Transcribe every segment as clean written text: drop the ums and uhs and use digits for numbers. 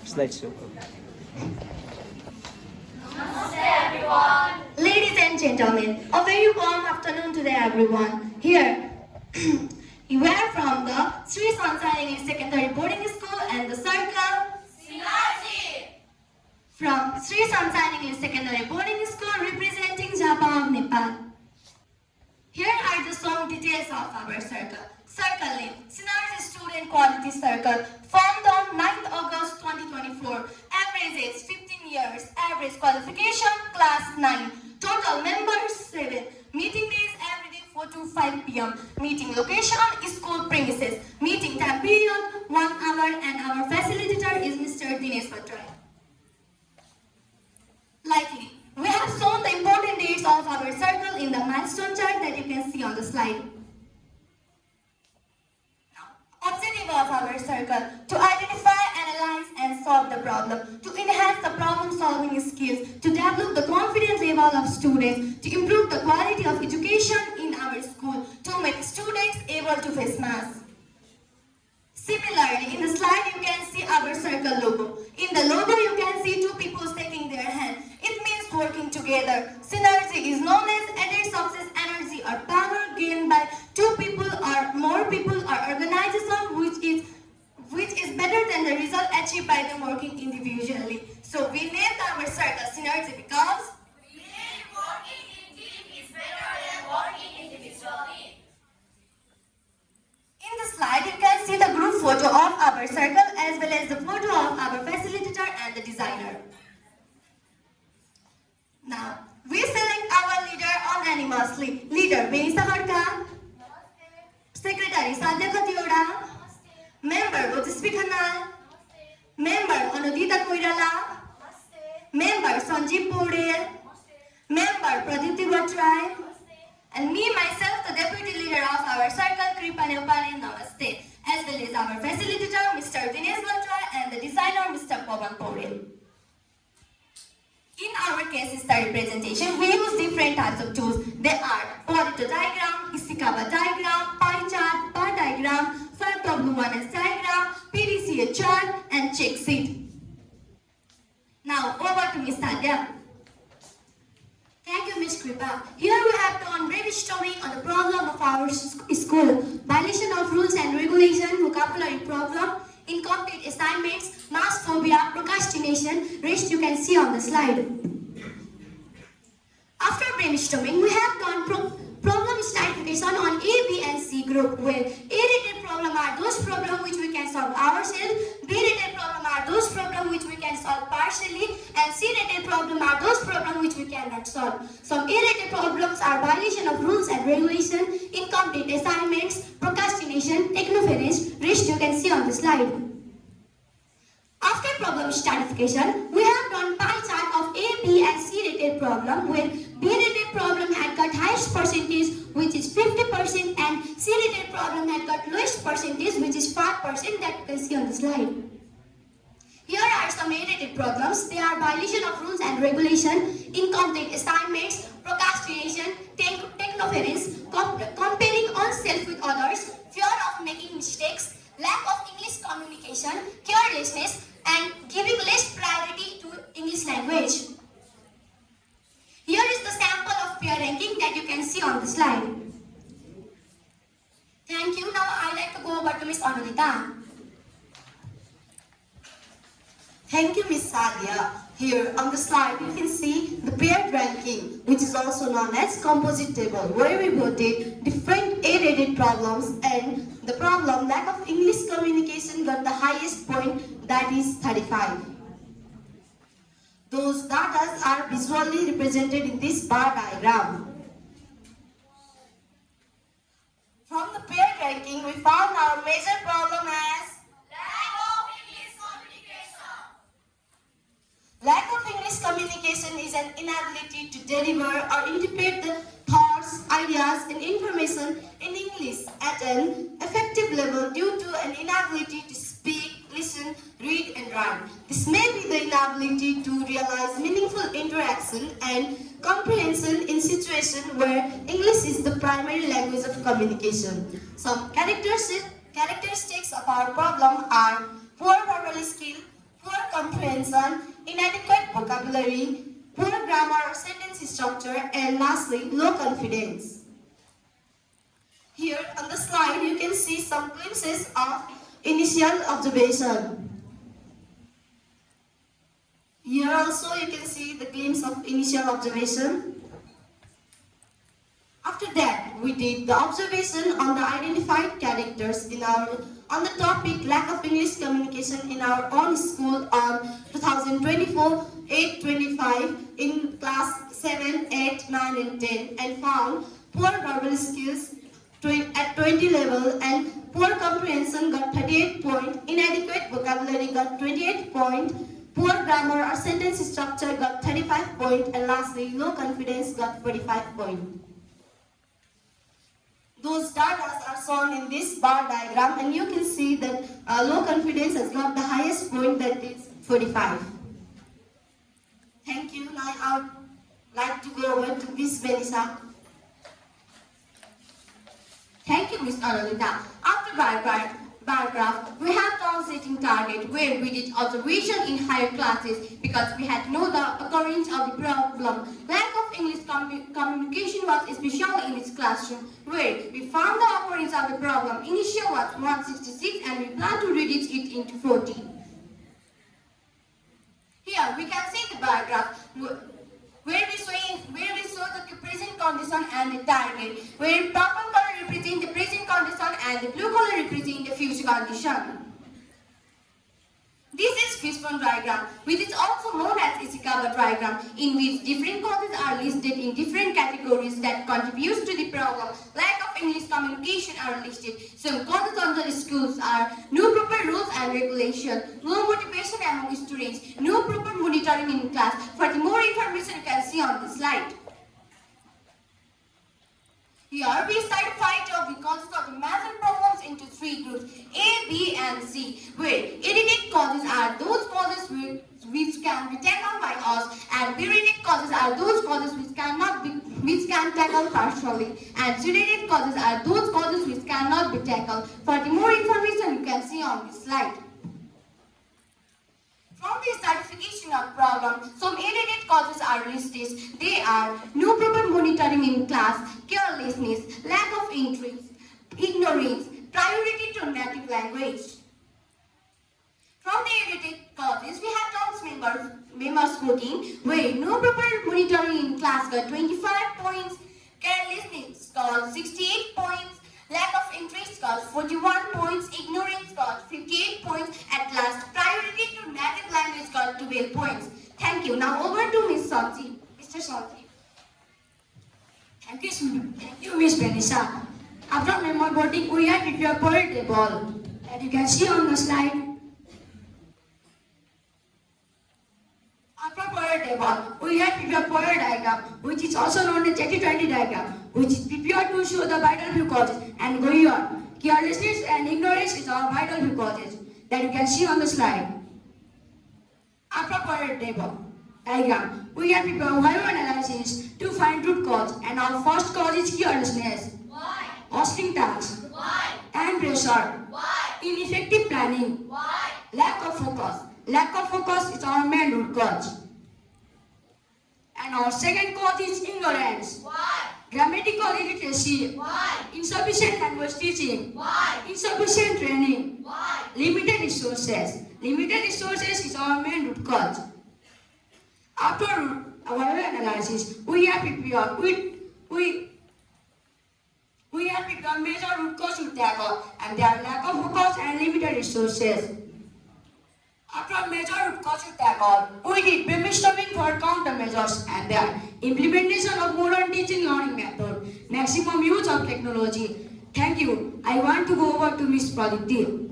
slideshow. Ladies and gentlemen, a very warm afternoon today everyone. Here, we are from the Sri Sunshine English Secondary Boarding School and the circle Synergy. From Sri Sunshine English Secondary Boarding School representing Java of Nepal. Here are the some details of our circle. Circle name, Synergy Student Quality Circle, formed on 9th August 2024. Average age 15 years, average qualification class 9. Total members 7. Meeting days every day 4 to 5 p.m. Meeting location school premises. Meeting time period 1 hour and our facilitator is Mr. Dinesh Batra. Likely, we have shown the important dates of our circle in the milestone chart that you can see on the slide. Objective of our circle, to identify, analyze and solve the problem, to enhance the problem solving skills, to develop the confidence level of students, to improve the quality of education in our school, to make students able to face maths. Similarly, in the slide you can see our circle logo. In the logo you can see two people shaking their hand. It means working together. Synergy is known as added success energy or power gained by two people or more people or organization which is better than the result achieved by them working individually. So we named our circle Synergy because we believe working in team is better than working individually. In the slide, you can see the group photo of our circle as well as the photo of our facilitator and the designer. Now, we select our leader unanimously. Leader, Benisa Harka. Secretary, Sadhya Khatioda. Member, Ojasvi Khanal. Member, Anudita Koirala. Member, Sanjeev Paudel. Member, Pradipti Bhattrai. And me, myself, the deputy leader of our circle, Kripa Nepali, Namaste, as well as our facilitator, Mr. Dinesh Batra, and the designer, Mr. Pawan Paudel. In our case study presentation, we use different types of tools. They are Pareto diagram, Ishikawa diagram, pie chart, bar diagram, 5W1S diagram, PDCA chart, and check sheet. Now, over to Ms. Tadya. Thank you, Ms. Kripa. Here we have done brainstorming on the problem of our school. Violation of rules and regulation, vocabulary problem, incomplete assignments, mass phobia, procrastination, rest you can see on the slide. After brainstorming, we have done problem stratification on A, B and C group where A-rated problem are those problems which we can solve ourselves, B-rated problem are those problems which we can solve partially, and C-rated problem are those problems which we cannot solve. Some A-rated problems are violation of rules and regulation, incomplete assignments, procrastination, technoference, rest you can see on the slide. After problem stratification, we have done pie chart of A, B and C rated problem where B rated problem had got highest percentage which is 50% and C rated problem had got lowest percentage which is 5% that you can see on the slide. Here are some A rated problems. They are violation of rules and regulation, incomplete assignments, procrastination, technoference, comparing oneself with others, fear of making mistakes, lack of English communication, carelessness, and giving less priority to English language. Here is the sample of peer ranking that you can see on the slide. Thank you. Now I'd like to go over to Ms. Anudita. Thank you, Ms. Sadia. Here on the slide you can see the paired ranking, which is also known as composite table, where we voted different A-rated problems and the problem lack of English communication got the highest point, that is 35. Those data are visually represented in this bar diagram. From the paired ranking, we found our major problem as lack of English communication is an inability to deliver or interpret the thoughts, ideas, and information in English at an effective level due to an inability to speak, listen, read, and write. This may be the inability to realize meaningful interaction and comprehension in situations where English is the primary language of communication. Some characteristics of our problem are poor verbal skill, poor comprehension, inadequate vocabulary, poor grammar or sentence structure, and lastly, low confidence. Here on the slide, you can see some glimpses of initial observation. Here also you can see the glimpse of initial observation. After that, we did the observation on the identified characters on the topic lack of English communication in our own school on 2024-8-25 in class 7, 8, 9 and 10, and found poor verbal skills at 20 level and poor comprehension got 38 point, inadequate vocabulary got 28 point, poor grammar or sentence structure got 35 point, and lastly low confidence got 45 point. Those data are shown in this bar diagram, and you can see that low confidence has got the highest point, that is 45. Thank you. Now I would like to go over to Miss Melissa. Thank you, Ms. Anulita. After paragraph, we have translating target where we did observation in higher classes because we had known the occurrence of the problem. Lack of English communication was especially in its classroom where we found the occurrence of the problem. Initial was 166 and we plan to reduce it into 40. Here we can see the paragraph where we show the present condition and the target, where purple color represents the present condition and the blue color represents the future condition. This is fishbone diagram, which is also known as Ishikawa diagram, in which different causes are listed in different categories that contribute to the problem. Lack of English communication are listed. Some causes under the schools are no proper rules and regulation, low motivation among students, no proper monitoring in class. For the more information you can see on the slide. Here we stratified the causes of the major problems into three groups, A, B and C, where A-rated causes are those causes which can be tackled by us, and B-rated causes are those causes which can tackle partially, and C-rated causes are those causes which cannot be tackled. For the more information you can see on this slide. From the stratification of problem, some A-rated causes are listed. They are no proper monitoring in class, carelessness, lack of interest, ignorance, priority to native language. From the A-rated causes, we have terms members 14, where no proper monitoring in class got 25 points, carelessness got 68 points, lack of interest got 41 points, ignorance got 58 points, at last priority to native language got 12 points. Thank you. Now over to Ms. Santi. Mr. Santi. Thank you, Miss Vanessa. After memory boarding, we have prepared power table that you can see on the slide. After power table, we have prepared power diagram, which is also known as 80-20 diagram, which is prepared to show the vital few causes. And going on, carelessness and ignorance is our vital few causes that you can see on the slide. After power table diagram, we have prepared value analysis to find root cause, and our first cause is carelessness. Why? Hosting tasks. Why? Time pressure. Why? Ineffective planning. Why? Lack of focus. Lack of focus is our main root cause. And our second cause is ignorance. Why? Grammatical illiteracy. Why? Insufficient language teaching. Why? Insufficient training. Why? Limited resources. Limited resources is our main root cause. After our analysis, we have prepared major root cause to tackle, and they are lack of focus and limited resources. After major root cause to tackle, we did brainstorming for countermeasures, and their implementation of modern teaching learning method, maximum use of technology. Thank you. I want to go over to Ms. Pradipti.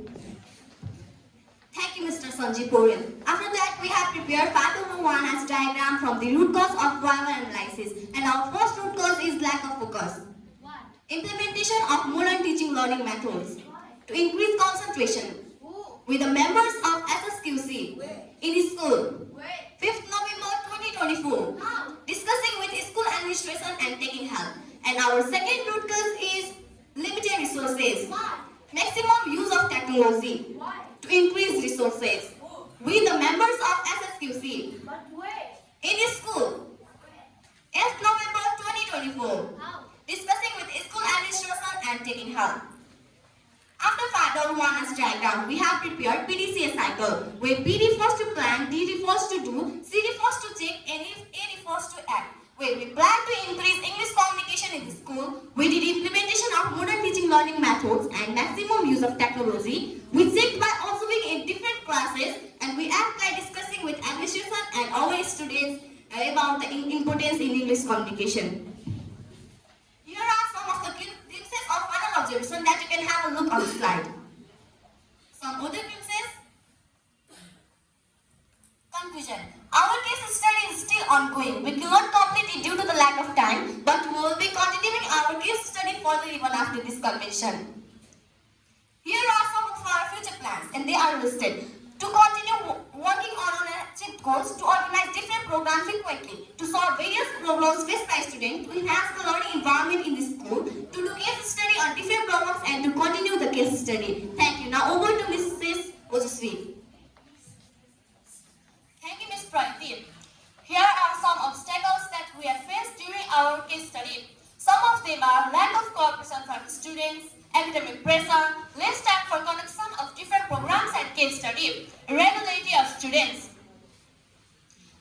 Thank you, Mr. Sanjeev Poril. After that, we have prepared 501 as diagram from the root cause of prior analysis. And our first root cause is lack of focus. What? Implementation of modern teaching learning methods to increase concentration Who? with the members of SSQC Where? in school. Where? 5th November 2024. How? Discussing with school administration and taking help. And our second root cause is limited resources. Why? Maximum use of technology Why? to increase resources. Who? We, the members of model, where B refers to plan, D refers to do, C refers to check, and A refers to act. Where we plan to increase English communication in the school, we did implementation of modern teaching learning methods and maximum use of technology. We checked by observing in different classes, and we act by discussing with administration and our students about the importance in English communication. Here are some of the glimpses of final observation that you can have a look on the slide. Some other glimpses. Conclusion. Our case study is still ongoing. We cannot complete it due to the lack of time, but we will be continuing our case study further even after this convention. Here are some of our future plans, and they are listed. To continue working on achieved goals, to organize different programs frequently, to solve various problems faced by students, to enhance the learning environment in the school, to do case study on different problems, and to continue the case study. Thank you. Now over to Mrs. Ojasvi. Thank you, Ms. Praiti. Here are some obstacles that we have faced during our case study. Some of them are lack of cooperation from students, academic pressure, less time for conduction of different programs and case study, irregularity of students.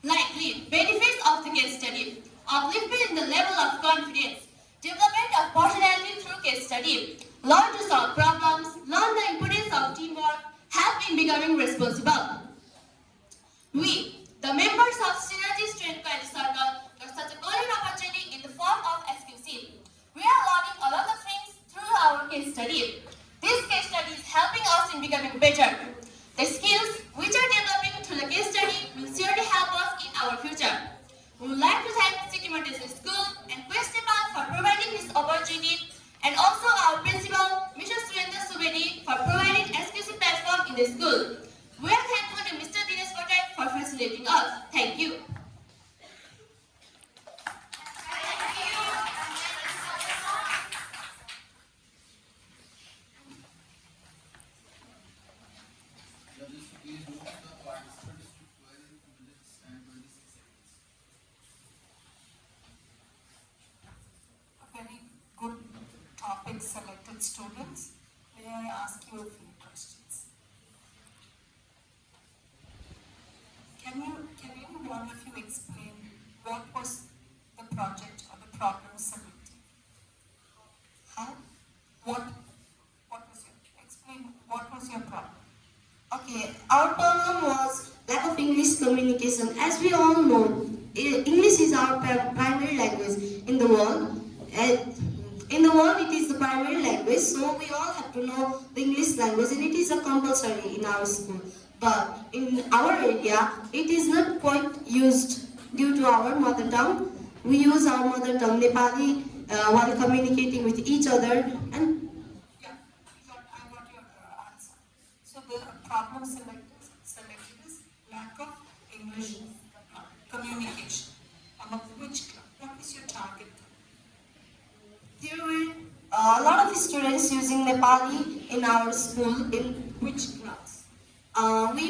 Likely benefits of the case study: upliftment in the level of confidence, development of personality through case study, learn to solve problems, learn the importance of teamwork, help in becoming responsible. We, the members of Synergy Student Quality Circle, got such a golden opportunity in the form of SQC. We are learning a lot of things through our case study. This case study is helping us in becoming better. The skills which are developing through the case study will surely help us in our future. We would like to thank City Montessori School and Quest Nepal for providing this opportunity, and also our principal, Mr. Surendra Subedi, for providing SQC platform in the school. We are thankful to Mr. Dinesh Patel for facilitating us. Thank you. Judges, please note the participants to 12 minutes and 26 seconds. A very good topic selected, students. May I ask you a few questions? Can you one of you explain what was the project or the problem selected? How? What was your problem? Okay, our problem was lack of English communication. As we all know, English is our primary language in the world. In the world, it is the primary language, so we all have to know the English language, and it is a compulsory in our school. But in our area, it is not quite used due to our mother tongue. We use our mother tongue, Nepali, while communicating with each other, and Yeah, I got your answer. So the problem selected is lack of English communication. Among which club? What is your target? there were a lot of students using Nepali in our school. In Which class? we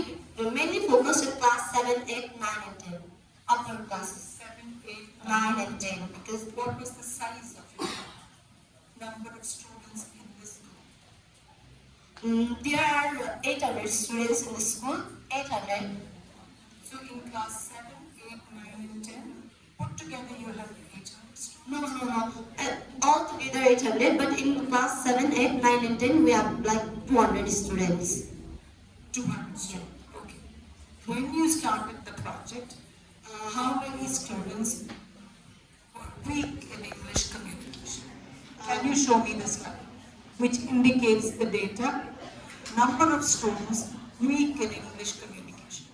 mainly focused on class 7, 8, 9 and 10. Upper classes 7, 8, 9 and 10, because What was the size of your number of students in this group? there are 800 students in the school. 800. So in class 7, 8, 9 and 10, put together you have 800 students. No. All together 800, but in class 7, 8, 9 and 10 we have like 200 students. 200 students. Okay. When you started the project, how many students were weak in English communication? Can you show me the slide, which indicates the data, number of students weak in English communication?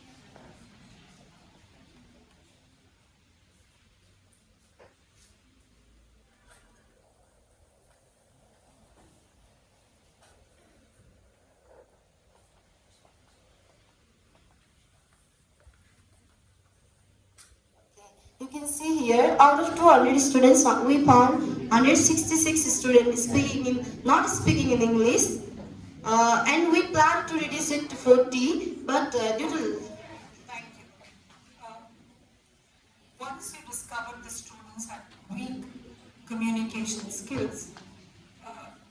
You can see here, out of 200 students, we found 166 students not speaking in English, and we plan to reduce it to 40, but due to Thank you. Once you discovered the students had weak communication skills,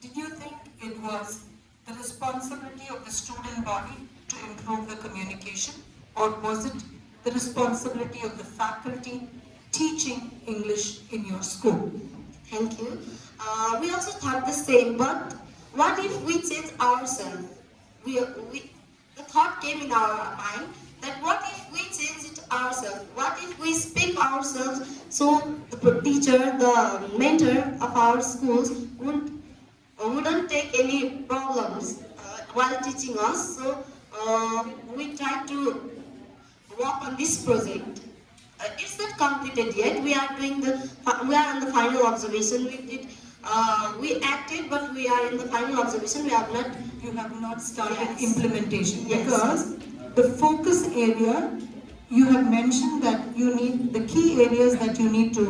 did you think it was the responsibility of the student body to improve the communication, or was it the responsibility of the faculty teaching English in your school? Thank you. We also thought the same, but what if we change ourselves? The thought came in our mind that what if we change it ourselves? What if we speak ourselves so the teacher, the mentor of our schools wouldn't take any problems while teaching us? So we tried to work on this project. It's not completed yet. We are on the final observation. We acted, but we are in the final observation. You have not started Yes. implementation Yes. because the focus area, you have mentioned that the key areas that you need to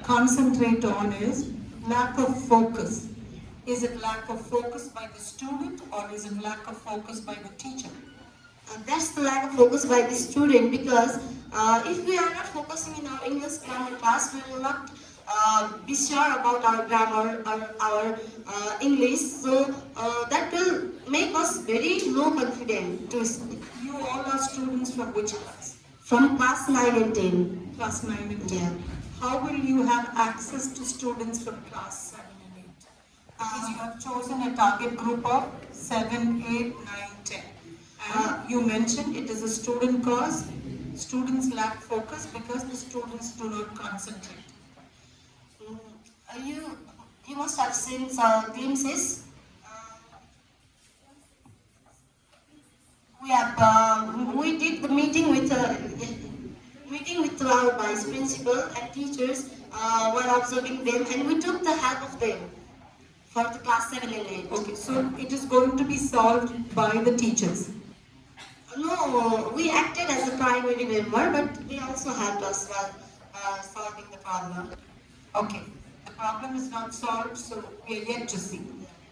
concentrate on is lack of focus. Is it lack of focus by the student or is it lack of focus by the teacher? That's the lack of focus by the student, because if we are not focusing in our English grammar class, we will not be sure about our grammar or our English. So that will make us very low confident to speak. You all are students from which class? From class 9 and 10. Class 9 and 10. Yeah. How will you have access to students from class 7 and 8? Because you have chosen a target group of 7, 8, 9, 10. And you mentioned it is a student cause. Students lack focus because the students do not concentrate. You must have seen some glimpses. We did the meeting with our vice principal and teachers while observing them, and we took the help of them for the class 7 and 8. Okay, so it is going to be solved by the teachers. No, we acted as a primary member, but they also helped us while solving the problem. Okay, the problem is not solved, so we are yet to see.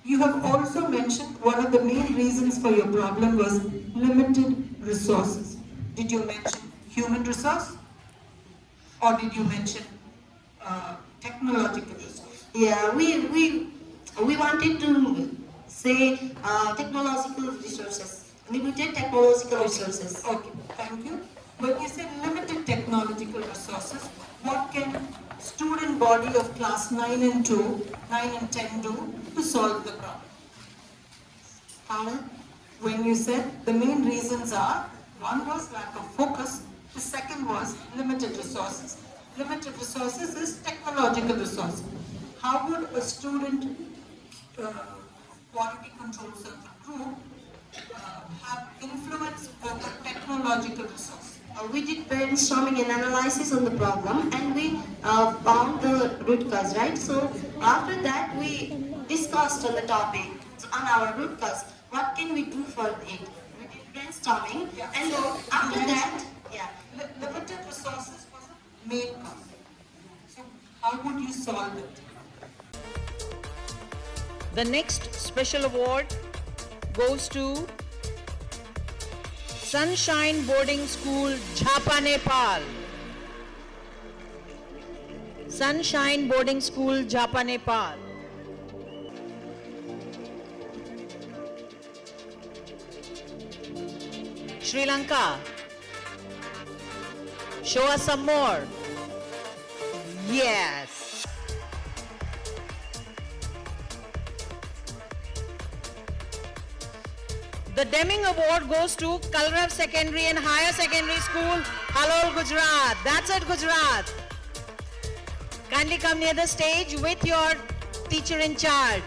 You have also mentioned one of the main reasons for your problem was limited resources. Did you mention human resource or did you mention technological resource? Yeah, we wanted to say technological resources, limited technological resources. Okay, thank you. When you say limited technological resources, what can student body of class 9 and 10 do to solve the problem? Pardon? When you said the main reasons are, one was lack of focus, the second was limited resources. Limited resources is technological resources. How would a student quality control circle group have influence over technological resources? We did brainstorming and analysis on the problem, and we found the root cause, right? So after that, we discussed on the topic, on our root cause. What can we do for it? We did brainstorming, and So after you that, yeah. limited resources was the main cause. So how would you solve it? The next special award goes to Sunshine Boarding School, Jhapa, Nepal. Sunshine Boarding School, Jhapa, Nepal. Sri Lanka. Show us some more. Yes. The Deming Award goes to Kalrav Secondary and Higher Secondary School, Halol, Gujarat. That's it, Gujarat. Kindly come near the stage with your teacher in charge.